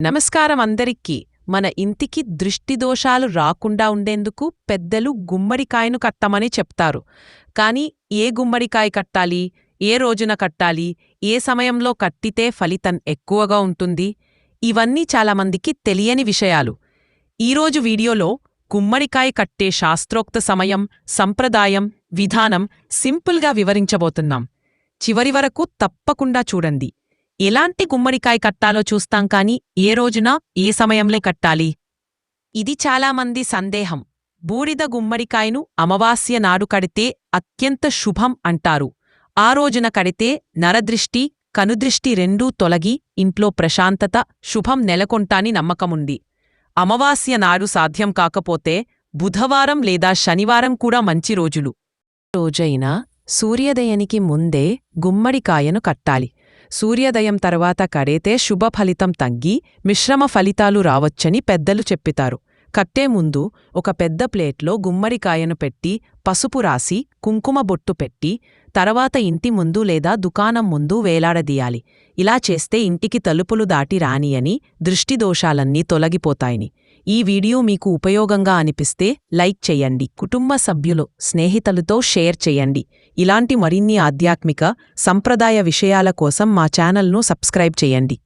నమస్కారం అందరికీ. మన ఇంటికి దృష్టిదోషాలు రాకుండా ఉండేందుకు పెద్దలు గుమ్మడికాయను కట్టమని చెప్తారు. కానీ ఏ గుమ్మడికాయ కట్టాలి, ఏ రోజున కట్టాలి, ఏ సమయంలో కట్టితే ఫలితం ఎక్కువగా ఉంటుంది, ఇవన్నీ చాలామందికి తెలియని విషయాలు. ఈరోజు వీడియోలో గుమ్మడికాయ కట్టే శాస్త్రోక్త సమయం, సంప్రదాయం, విధానం సింపుల్గా వివరించబోతున్నాం. చివరి వరకు తప్పకుండా చూడండి. ఎలాంటి గుమ్మడికాయ కట్టాలో చూస్తాం, కానీ ఏ రోజున ఏ సమయంలో కట్టాలి, ఇది చాలామంది సందేహం. బూడిద గుమ్మడికాయను అమావాస్య నాడు కడితే అత్యంత శుభం అంటారు. ఆ రోజున కడితే నరదృష్టి, కనుదృష్టి రెండూ తొలగి ఇంట్లో ప్రశాంతత, శుభం నెలకొంటాని నమ్మకముంది. అమావాస్య నాడు సాధ్యం కాకపోతే బుధవారం లేదా శనివారం కూడా మంచి రోజులు. రోజైనా సూర్యోదయానికి ముందే గుమ్మడికాయను కట్టాలి. సూర్యోదయం తర్వాత కడితే శుభఫలితం తగ్గి మిశ్రమ ఫలితాలు రావచ్చని పెద్దలు చెప్పితారు. కట్టే ముందు ఒక పెద్ద ప్లేట్లో గుమ్మడికాయను పెట్టి పసుపు రాసి కుంకుమ బొట్టు పెట్టి తర్వాత ఇంటి ముందు లేదా దుకాణం ముందు వేలాడదీయాలి. ఇలా చేస్తే ఇంటికి తలుపులు దాటి రానియని, దృష్టిదోషాలన్నీ తొలగిపోతాయని. ఈ వీడియో మీకు ఉపయోగంగా అనిపిస్తే లైక్ చెయ్యండి, కుటుంబ సభ్యులు, స్నేహితులతో షేర్ చెయ్యండి. ఇలాంటి మరిన్ని ఆధ్యాత్మిక, సంప్రదాయ విషయాల కోసం మా ఛానల్ను సబ్స్క్రైబ్ చెయ్యండి.